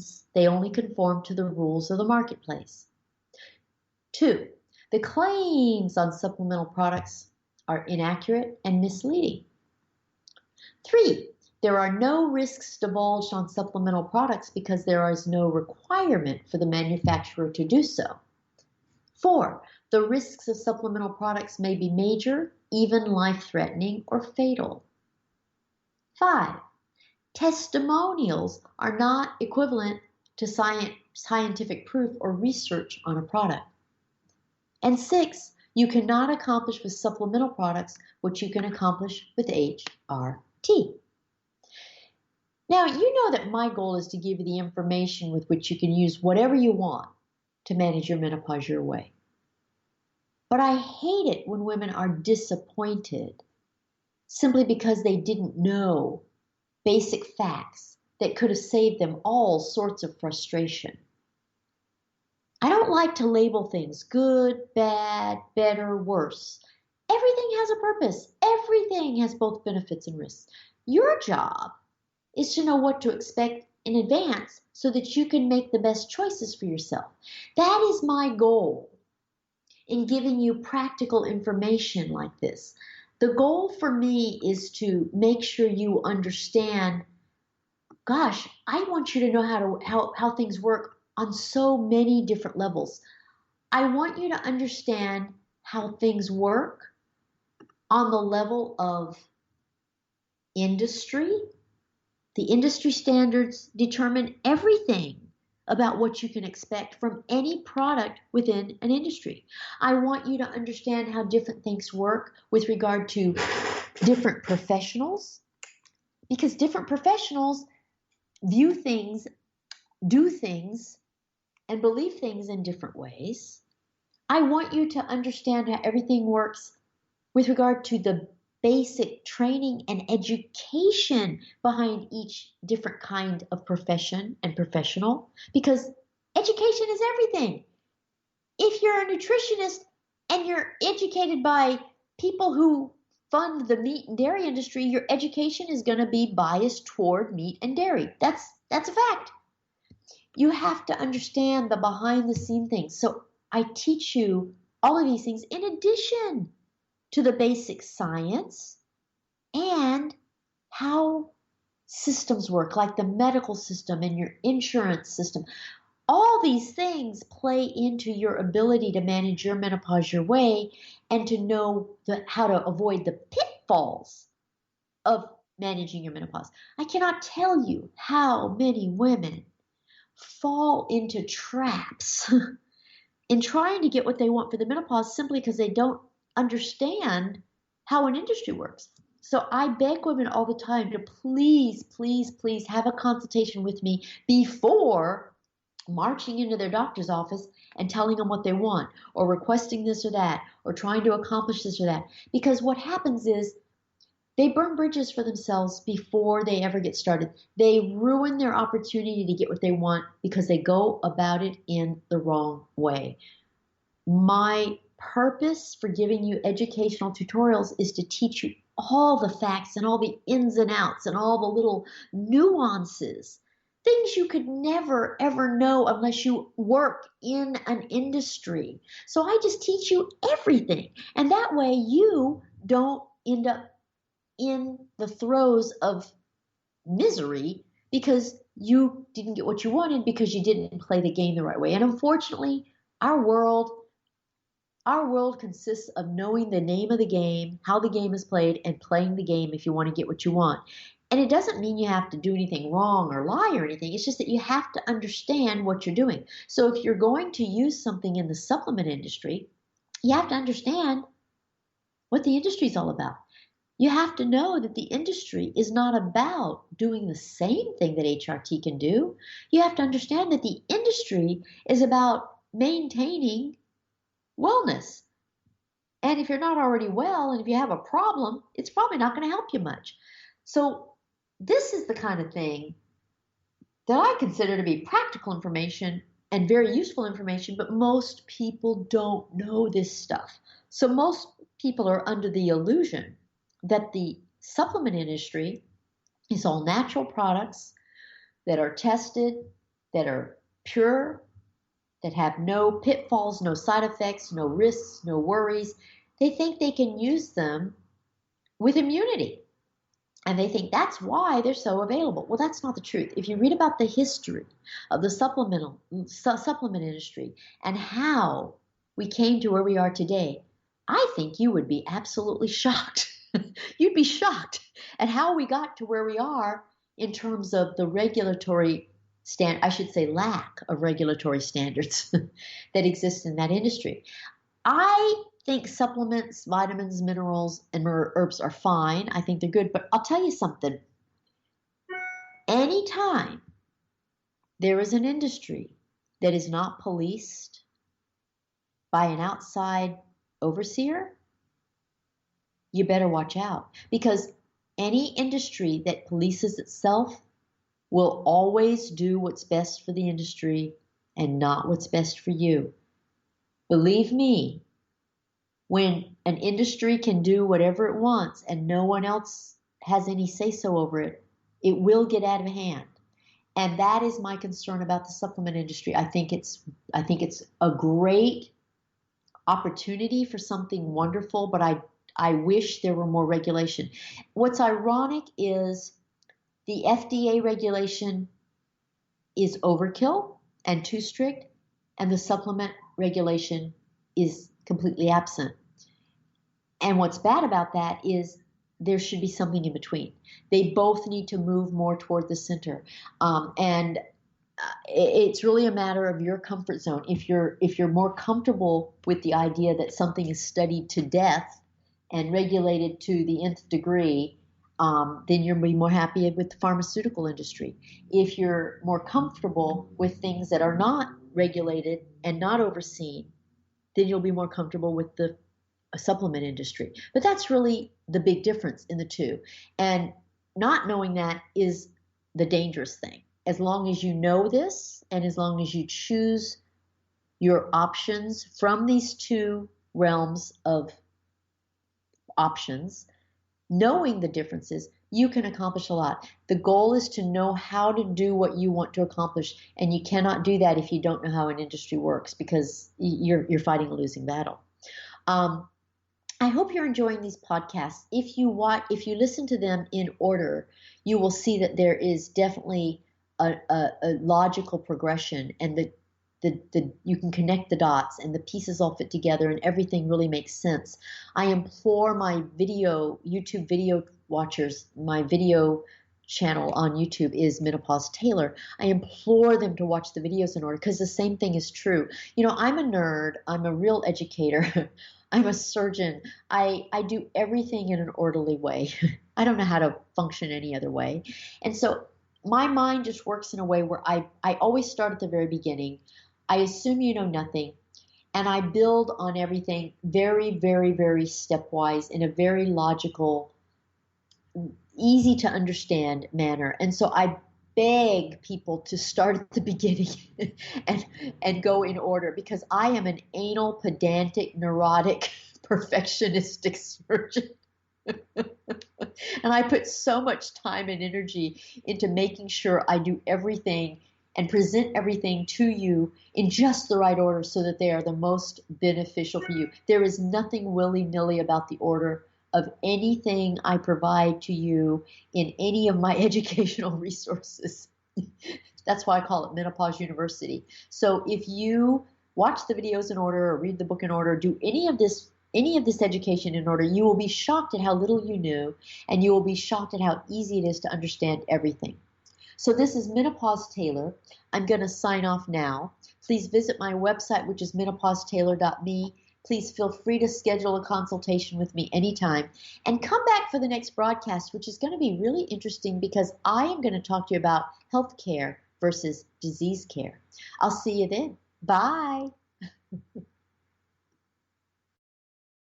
means they only conform to the rules of the marketplace. 2, the claims on supplemental products are inaccurate and misleading. 3, there are no risks divulged on supplemental products because there is no requirement for the manufacturer to do so. 4, the risks of supplemental products may be major, even life-threatening, or fatal. 5, testimonials are not equivalent to scientific proof or research on a product. And 6, you cannot accomplish with supplemental products what you can accomplish with HRT. Now, you know that my goal is to give you the information with which you can use whatever you want to manage your menopause your way. But I hate it when women are disappointed simply because they didn't know basic facts that could have saved them all sorts of frustration. I don't like to label things good, bad, better, worse. Everything has a purpose. Everything has both benefits and risks. Your job is to know what to expect in advance so that you can make the best choices for yourself. That is my goal in giving you practical information like this. The goal for me is to make sure you understand, gosh, I want you to know how things work on so many different levels. I want you to understand how things work on the level of industry. The industry standards determine everything about what you can expect from any product within an industry. I want you to understand how different things work with regard to different professionals, because different professionals view things, do things, and believe things in different ways. I want you to understand how everything works with regard to the basic training and education behind each different kind of profession and professional, because education is everything. If you're a nutritionist and you're educated by people who fund the meat and dairy industry, your education is going to be biased toward meat and dairy. That's a fact. You have to understand the behind the scene things. So I teach you all of these things in addition to the basic science and how systems work, like the medical system and your insurance system. All these things play into your ability to manage your menopause your way and to know how to avoid the pitfalls of managing your menopause. I cannot tell you how many women fall into traps in trying to get what they want for the menopause simply because they don't understand how an industry works. So I beg women all the time to please, please, please have a consultation with me before marching into their doctor's office and telling them what they want, or requesting this or that, or trying to accomplish this or that. Because what happens is they burn bridges for themselves before they ever get started. They ruin their opportunity to get what they want because they go about it in the wrong way. My purpose for giving you educational tutorials is to teach you all the facts and all the ins and outs and all the little nuances, things you could never ever know unless you work in an industry. So I just teach you everything, and that way you don't end up in the throes of misery because you didn't get what you wanted because you didn't play the game the right way. And unfortunately, our world consists of knowing the name of the game, how the game is played, and playing the game if you want to get what you want. And it doesn't mean you have to do anything wrong or lie or anything. It's just that you have to understand what you're doing. So if you're going to use something in the supplement industry, you have to understand what the industry is all about. You have to know that the industry is not about doing the same thing that HRT can do. You have to understand that the industry is about maintaining wellness. And if you're not already well, and if you have a problem, it's probably not going to help you much. So this is the kind of thing that I consider to be practical information and very useful information, but most people don't know this stuff. So most people are under the illusion that the supplement industry is all natural products that are tested that are pure, that have no pitfalls, no side effects, no risks, no worries. They think they can use them with immunity. And they think that's why they're so available. Well, that's not the truth. If you read about the history of the supplement industry and how we came to where we are today, I think you would be absolutely shocked. You'd be shocked at how we got to where we are in terms of the regulatory I should say lack of regulatory standards that exist in that industry. I think supplements, vitamins, minerals, and herbs are fine. I think they're good, but I'll tell you something. Anytime there is an industry that is not policed by an outside overseer, you better watch out, because any industry that polices itself will always do what's best for the industry and not what's best for you. Believe me, when an industry can do whatever it wants and no one else has any say-so over it, it will get out of hand. And that is my concern about the supplement industry. I think it's a great opportunity for something wonderful, but I wish there were more regulation. What's ironic is the FDA regulation is overkill and too strict, and the supplement regulation is completely absent. And what's bad about that is there should be something in between. They both need to move more toward the center. And it's really a matter of your comfort zone. If you're more comfortable with the idea that something is studied to death and regulated to the nth degree, then you'll be more happy with the pharmaceutical industry. If you're more comfortable with things that are not regulated and not overseen, then you'll be more comfortable with the supplement industry. But that's really the big difference in the two. And not knowing that is the dangerous thing. As long as you know this, and as long as you choose your options from these two realms of options, knowing the differences, you can accomplish a lot. The goal is to know how to do what you want to accomplish, and you cannot do that if you don't know how an industry works, because you're fighting a losing battle. I hope you're enjoying these podcasts. If you listen to them in order, you will see that there is definitely a logical progression, and you can connect the dots, and the pieces all fit together, and everything really makes sense. I implore my YouTube video watchers, my video channel on YouTube is Menopause Taylor. I implore them to watch the videos in order, because the same thing is true. You know, I'm a nerd. I'm a real educator. I'm a surgeon. I do everything in an orderly way. I don't know how to function any other way. And so my mind just works in a way where I always start at the very beginning. I assume you know nothing, and I build on everything very, very, very stepwise in a very logical, easy to understand manner. And so I beg people to start at the beginning and go in order, because I am an anal, pedantic, neurotic, perfectionistic surgeon. And I put so much time and energy into making sure I do everything and present everything to you in just the right order so that they are the most beneficial for you. There is nothing willy-nilly about the order of anything I provide to you in any of my educational resources. That's why I call it Menopause University. So if you watch the videos in order or read the book in order, do any of this education in order, you will be shocked at how little you knew, and you will be shocked at how easy it is to understand everything. So this is Menopause Taylor. I'm going to sign off now. Please visit my website, which is menopausetaylor.me. Please feel free to schedule a consultation with me anytime. And come back for the next broadcast, which is going to be really interesting, because I am going to talk to you about health care versus disease care. I'll see you then. Bye.